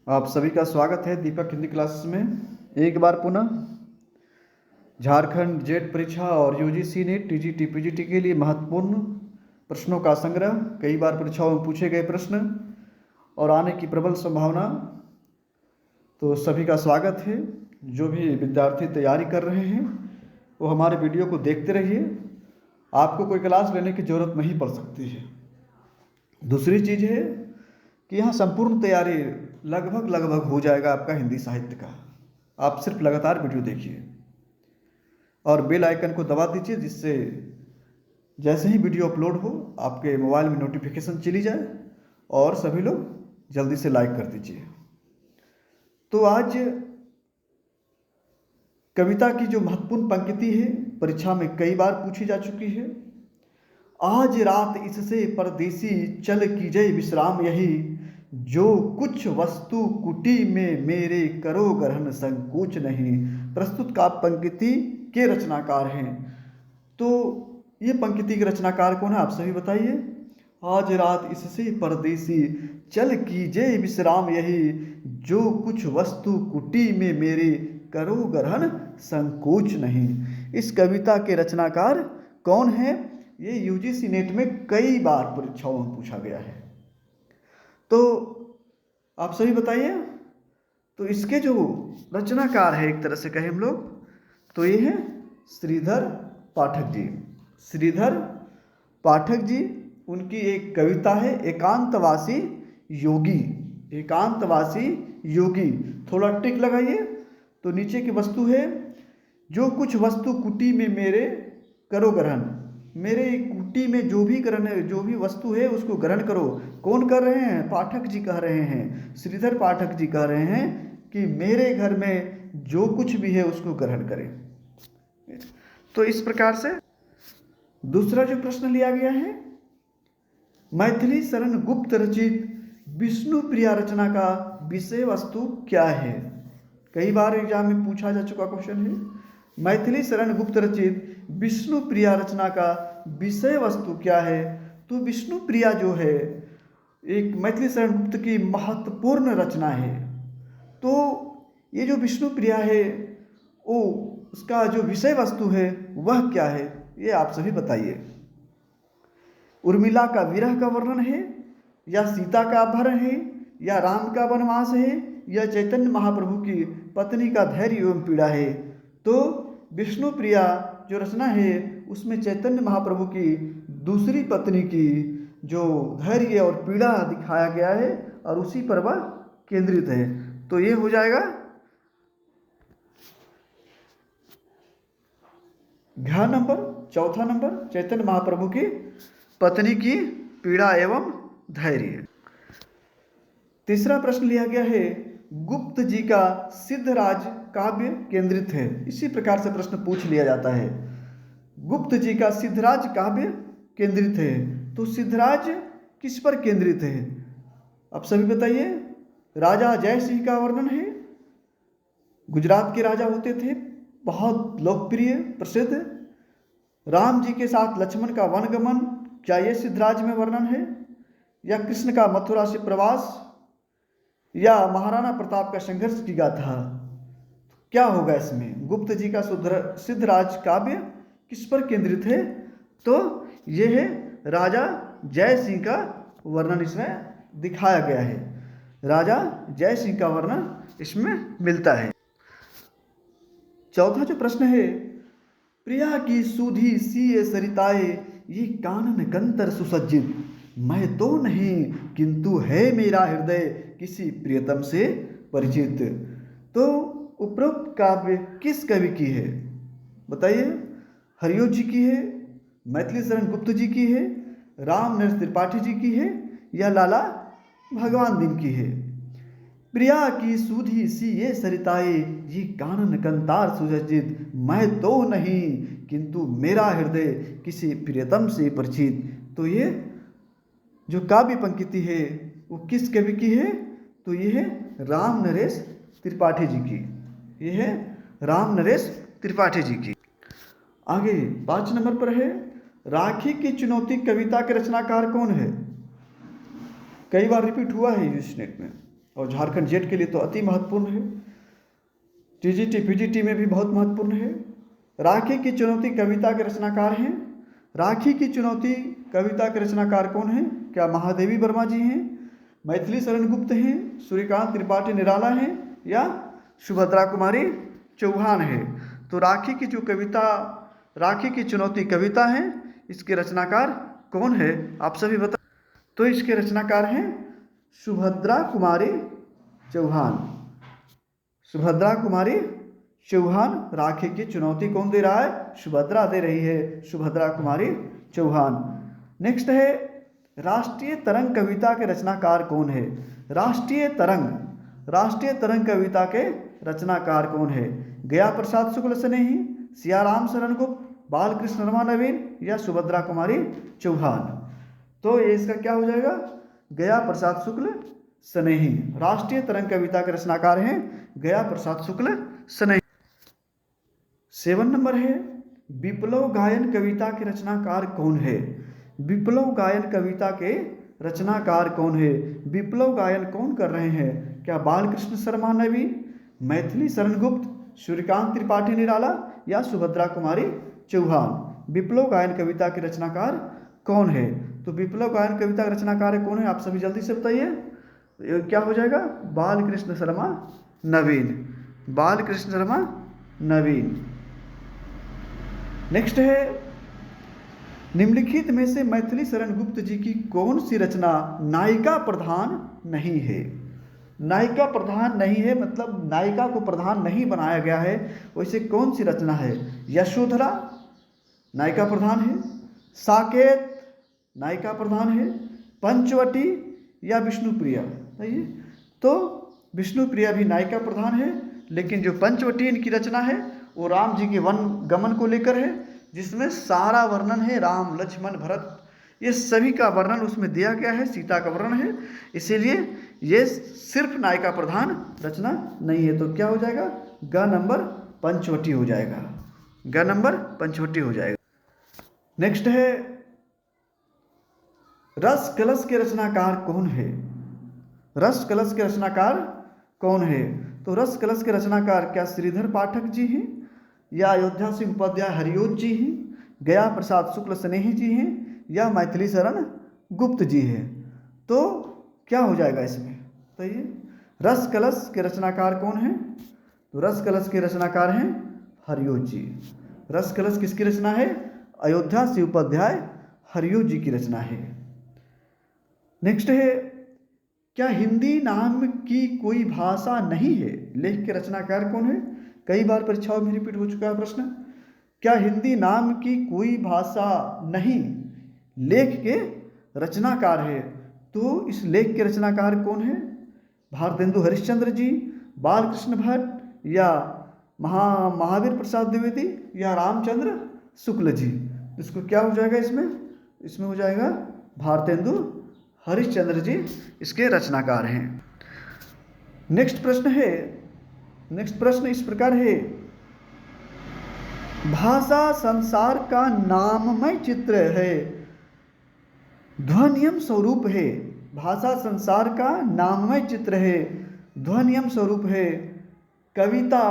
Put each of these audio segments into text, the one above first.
आप सभी का स्वागत है दीपक हिंदी क्लासेस में। एक बार पुनः झारखंड जेट परीक्षा और यूजीसी नीट टीजीटी पीजीटी के लिए महत्वपूर्ण प्रश्नों का संग्रह, कई बार परीक्षाओं में पूछे गए प्रश्न और आने की प्रबल संभावना। तो सभी का स्वागत है। जो भी विद्यार्थी तैयारी कर रहे हैं वो हमारे वीडियो को देखते रहिए, आपको कोई क्लास लेने की ज़रूरत नहीं पड़ सकती है। दूसरी चीज़ है कि यहाँ संपूर्ण तैयारी लगभग हो जाएगा आपका हिंदी साहित्य का। आप सिर्फ लगातार वीडियो देखिए और बेल आइकन को दबा दीजिए, जिससे जैसे ही वीडियो अपलोड हो आपके मोबाइल में नोटिफिकेशन चली जाए और सभी लोग जल्दी से लाइक कर दीजिए। तो आज कविता की जो महत्वपूर्ण पंक्ति है, परीक्षा में कई बार पूछी जा चुकी है। आज रात इससे परदेसी चल कीजिए विश्राम यही, जो कुछ वस्तु कुटी में मेरे करो ग्रहण संकोच नहीं। प्रस्तुत काव्य पंक्ति के रचनाकार हैं। तो ये पंक्ति के रचनाकार कौन है, आप सभी बताइए। आज रात इससे परदेसी चल कीजिए विश्राम यही, जो कुछ वस्तु कुटी में मेरे करो ग्रहण संकोच नहीं। इस कविता के रचनाकार कौन है? ये यूजीसी नेट में कई बार परीक्षाओं में पूछा गया है। तो आप सभी बताइए। तो इसके जो रचनाकार है, एक तरह से कहें हम लोग, तो ये है श्रीधर पाठक जी। श्रीधर पाठक जी, उनकी एक कविता है एकांतवासी योगी। एकांतवासी योगी, थोड़ा टिक लगाइए। तो नीचे की वस्तु है, जो कुछ वस्तु कुटी में मेरे करो ग्रहण। मेरे कुटी में जो भी ग्रहण है, जो भी वस्तु है उसको ग्रहण करो। कौन कर रहे हैं? पाठक जी कह रहे हैं। श्रीधर पाठक जी कह रहे हैं कि मेरे घर में जो कुछ भी है उसको ग्रहण करें। तो इस प्रकार से दूसरा जो प्रश्न लिया गया है, मैथिली शरण गुप्त रचित विष्णु प्रिया रचना का विषय वस्तु क्या है? कई बार एग्जाम में पूछा जा चुका क्वेश्चन है। मैथिली शरण गुप्त रचित विष्णु प्रिया रचना का विषय वस्तु क्या है? तो विष्णु प्रिया जो है एक मैथिली शरण गुप्त की महत्वपूर्ण रचना है। तो ये जो विष्णु प्रिया है वो उसका जो विषय वस्तु है वह क्या है, ये आप सभी बताइए। उर्मिला का विरह का वर्णन है, या सीता का अपहरण है, या राम का वनवास है, या चैतन्य महाप्रभु की पत्नी का धैर्य एवं पीड़ा है? तो विष्णु प्रिया जो रचना है उसमें चैतन्य महाप्रभु की दूसरी पत्नी की जो धैर्य और पीड़ा दिखाया गया है और उसी पर वह केंद्रित है। तो ये हो जाएगा घ नंबर, चौथा नंबर, चैतन्य महाप्रभु की पत्नी की पीड़ा एवं धैर्य। तीसरा प्रश्न लिया गया है, गुप्त जी का सिद्धराज काव्य केंद्रित है। इसी प्रकार से प्रश्न पूछ लिया जाता है। गुप्त जी का सिद्धराज काव्य केंद्रित है, तो सिद्धराज किस पर केंद्रित है? आप सभी बताइए। राजा जय सिंह का वर्णन है। गुजरात के राजा होते थे, बहुत लोकप्रिय प्रसिद्ध। राम जी के साथ लक्ष्मण का वनगमन, क्या ये सिद्धराज में वर्णन है? या कृष्ण का मथुरा से प्रवास, या महाराणा प्रताप का संघर्ष की गाथा? क्या होगा इसमें? गुप्त जी का सिद्धराज काव्य किस पर केंद्रित है? तो यह है राजा जय सिंह का वर्णन इसमें दिखाया गया है। राजा जय सिंह का वर्णन इसमें मिलता है। चौथा जो प्रश्न है, प्रिया की सुधी सी सरिताए ये कानन कंतर सुसज्जित, मैं तो नहीं किंतु है मेरा हृदय किसी प्रियतम से परिचित। तो उपरोक्त काव्य किस कवि की है? बताइए। हरिओ जी की है, मैथिली शरण गुप्त जी की है, राम नरेश त्रिपाठी जी की है, या लाला भगवान दीन की है? प्रिया की सुधी सी ये सरिताए ये कानन कंतार सुसज्जित, मैं तो नहीं किंतु मेरा हृदय किसी प्रियतम से परिचित। तो ये जो काव्य पंक्ति है वो किस कवि की है? तो ये है राम नरेश त्रिपाठी जी की। ये है राम नरेश त्रिपाठी जी की। आगे 5 नंबर पर है, राखी की चुनौती कविता के रचनाकार कौन है? कई बार रिपीट हुआ है यूजीसी नेट में। और झारखंड जेट के लिए तो अति महत्वपूर्ण है। टीजीटी पीजीटी में भी बहुत महत्वपूर्ण है। राखी की चुनौती कविता के रचनाकार हैं। राखी की चुनौती कविता के रचनाकार कौन हैं? क्या महादेवी वर्मा जी हैं, मैथिली शरण गुप्त हैं, सूर्यकांत त्रिपाठी निराला हैं या सुभद्रा कुमारी चौहान है? तो राखी की जो कविता, राखी की चुनौती कविता है, इसके रचनाकार कौन है? आप सभी बता। तो इसके रचनाकार हैं सुभद्रा कुमारी चौहान। सुभद्रा कुमारी चौहान। राखी की चुनौती कौन दे रहा है? सुभद्रा दे रही है, सुभद्रा कुमारी चौहान। नेक्स्ट है राष्ट्रीय तरंग कविता के रचनाकार कौन है? राष्ट्रीय तरंग कविता के रचनाकार कौन है? गया प्रसाद शुक्ल स्नेही, सियाराम शरण गुप्त, बालकृष्ण वर्मा नवीन या सुभद्रा कुमारी चौहान? तो ये इसका क्या हो जाएगा? गया प्रसाद शुक्ल स्नेही। राष्ट्रीय तरंग कविता के रचनाकार हैं गया प्रसाद शुक्ल स्नेही। 7 नंबर है विप्लव गायन कविता के रचनाकार कौन है? विप्लव गायन कविता के रचनाकार कौन है? विप्लव गायन कौन कर रहे हैं? क्या बालकृष्ण शर्मा नवीन, मैथिली शरण गुप्त, सूर्यकांत त्रिपाठी निराला या सुभद्रा कुमारी चौहान? विप्लव गायन कविता के रचनाकार कौन है? तो विप्लव गायन कविता का रचनाकार कौन है? आप सभी जल्दी से बताइए। क्या हो जाएगा? बालकृष्ण शर्मा नवीन। बालकृष्ण शर्मा नवीन। नेक्स्ट है निम्नलिखित में से मैथिली शरण गुप्त जी की कौन सी रचना नायिका प्रधान नहीं है? नायिका प्रधान नहीं है मतलब नायिका को प्रधान नहीं बनाया गया है, वैसे कौन सी रचना है? यशोधरा नायिका प्रधान है, साकेत नायिका प्रधान है, पंचवटी या विष्णुप्रिया? सही। तो विष्णुप्रिया भी नायिका प्रधान है, लेकिन जो पंचवटी इनकी रचना है वो राम जी के वन गमन को लेकर है, जिसमें सारा वर्णन है, राम लक्ष्मण भरत ये सभी का वर्णन उसमें दिया गया है, सीता का वर्णन है, इसीलिए ये सिर्फ नायिका प्रधान रचना नहीं है। तो क्या हो जाएगा? ग नंबर पंचवटी हो जाएगा। ग नंबर पंचवटी हो जाएगा। नेक्स्ट है रस कलश के रचनाकार कौन है? रस कलश के रचनाकार कौन है? तो रस कलश के रचनाकार क्या श्रीधर पाठक जी हैं या अयोध्या सिंह उपाध्याय हरिओत जी हैं, गया प्रसाद शुक्ल स्नेही जी हैं या मैथिली शरण गुप्त जी हैं? तो क्या हो जाएगा इसमें? तो ये रस कलश के रचनाकार कौन है? तो रस कलश के रचनाकार हैं हरिओत जी। रस कलश किसकी रचना है? अयोध्या सिंह उपाध्याय हरिओत जी की रचना है। नेक्स्ट है क्या हिंदी नाम की कोई भाषा नहीं है? लेख के रचनाकार कौन है? कई बार परीक्षाओं में रिपीट हो चुका है प्रश्न। क्या हिंदी नाम की कोई भाषा नहीं लेख के रचनाकार है? तो इस लेख के रचनाकार कौन है? भारतेंदु हरिश्चंद्र जी, बालकृष्ण भट्ट या महावीर प्रसाद द्विवेदी या रामचंद्र शुक्ल जी? इसको क्या हो जाएगा? इसमें हो जाएगा भारतेंदु हरिश्चंद्र जी इसके रचनाकार हैं। नेक्स्ट प्रश्न इस प्रकार है भाषा संसार का नाममय चित्र है, ध्वनियम स्वरूप है। भाषा संसार का नाममय चित्र है, ध्वनियम स्वरूप है। कविता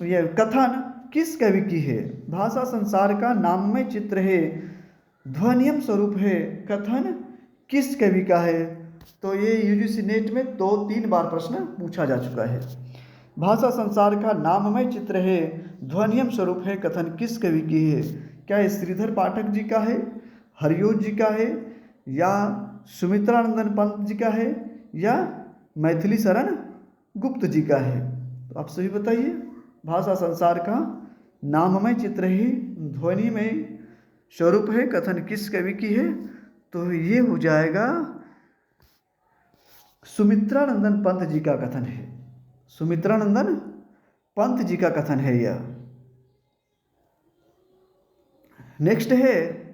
यह कथन किस कवि की है? भाषा संसार का नाममय चित्र है, ध्वनियम स्वरूप है, कथन किस कवि का है? तो ये यूजीसी नेट में 2-3 बार प्रश्न पूछा जा चुका है। भाषा संसार का नाममय चित्र है, ध्वनियम स्वरूप है, कथन किस कवि की है? क्या ये श्रीधर पाठक जी का है, हरिओत जी का है या सुमित्रानंदन पंत जी का है या मैथिली शरण गुप्त जी का है? तो आप सभी बताइए। भाषा संसार का नाममय चित्र है, ध्वनि में स्वरूप है, कथन किस कवि की है? तो ये हो जाएगा सुमित्रानंदन पंत जी का कथन है। सुमित्रानंदन पंत जी का कथन है यह। नेक्स्ट है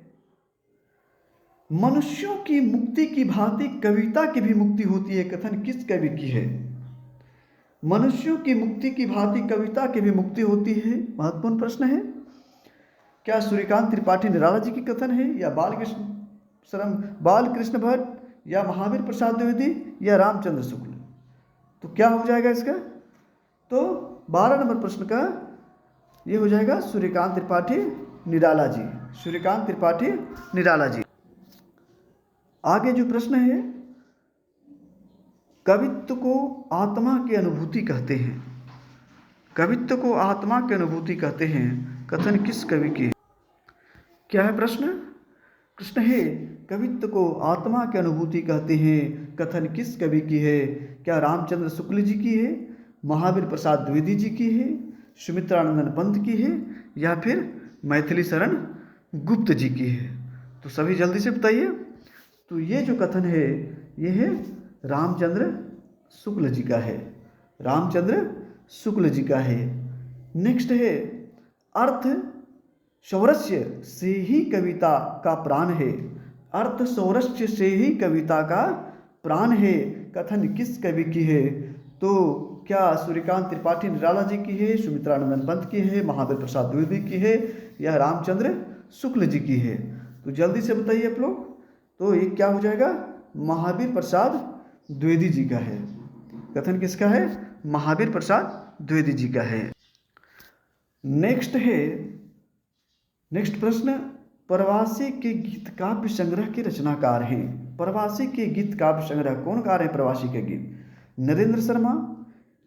मनुष्यों की मुक्ति की भांति कविता की भी मुक्ति होती है, कथन किस कवि की है? मनुष्यों की मुक्ति की भांति कविता की भी मुक्ति होती है, महत्वपूर्ण प्रश्न है। क्या सूर्यकांत त्रिपाठी निराला जी की कथन है या बालकृष्ण भट्ट या महावीर प्रसाद द्विवेदी या रामचंद्र शुक्ल। तो क्या हो जाएगा इसका? तो 12 नंबर प्रश्न का ये हो जाएगा सूर्यकांत त्रिपाठी निराला जी, सूर्यकांत त्रिपाठी निराला जी। आगे जो प्रश्न है, कवित्व को आत्मा की अनुभूति कहते हैं, कवित्व को आत्मा की अनुभूति कहते हैं, कथन किस कवि की है? क्या है प्रश्न? प्रश्न है कवित्व को आत्मा की अनुभूति कहते हैं, कथन किस कवि की है? क्या रामचंद्र शुक्ल जी की है, महावीर प्रसाद द्विवेदी जी की है, सुमित्रानंदन पंत की है, या फिर मैथिली शरण गुप्त जी की है? तो सभी जल्दी से बताइए। तो ये जो कथन है ये है रामचंद्र शुक्ल जी का है, रामचंद्र शुक्ल जी का है। नेक्स्ट है अर्थ सौरस्य से ही कविता का प्राण है, अर्थ सौरस्य से ही कविता का प्राण है, कथन किस कवि की है? तो क्या सूर्यकांत त्रिपाठी निराला जी की है, सुमित्रानंदन पंत की है, महावीर प्रसाद द्विवेदी की है, या रामचंद्र शुक्ल जी की है? तो जल्दी से बताइए आप लोग। तो ये क्या हो जाएगा? महावीर प्रसाद द्विवेदी जी का है। कथन किसका है? महावीर प्रसाद द्विवेदी जी का है। नेक्स्ट है, नेक्स्ट प्रश्न, प्रवासी के गीत काव्य संग्रह के रचनाकार हैं। प्रवासी के गीत काव्य संग्रह कौन गा रहे हैं? प्रवासी के गीत नरेंद्र शर्मा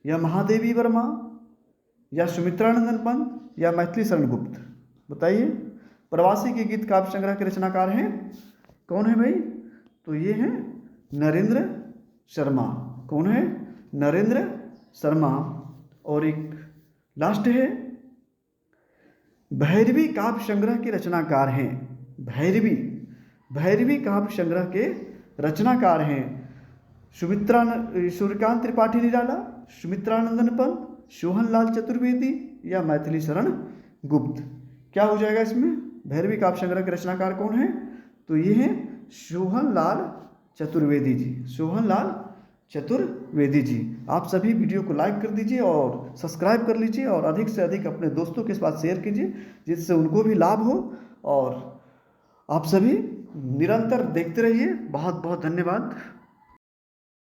या महादेवी वर्मा या सुमित्रानंदन पंत या मैथिली शरण गुप्त? बताइए। प्रवासी के गीत काव्य संग्रह के रचनाकार हैं कौन है भाई? तो ये हैं नरेंद्र शर्मा। कौन है? नरेंद्र शर्मा। और एक लास्ट है, भैरवी काव्य संग्रह के रचनाकार हैं। भैरवी, भैरवी काव्य संग्रह के रचनाकार हैं सूर्यकांत त्रिपाठी निराला, सुमित्रानंदन पंत, सोहनलाल चतुर्वेदी या मैथिली शरण गुप्त? क्या हो जाएगा इसमें? भैरवी काव्य संग्रह के रचनाकार कौन है? तो ये हैं सोहनलाल चतुर्वेदी जी, सोहनलाल चतुर्वेदी जी। आप सभी वीडियो को लाइक कर दीजिए और सब्सक्राइब कर लीजिए और अधिक से अधिक अपने दोस्तों के साथ शेयर कीजिए जिससे उनको भी लाभ हो। और आप सभी निरंतर देखते रहिए। बहुत बहुत धन्यवाद।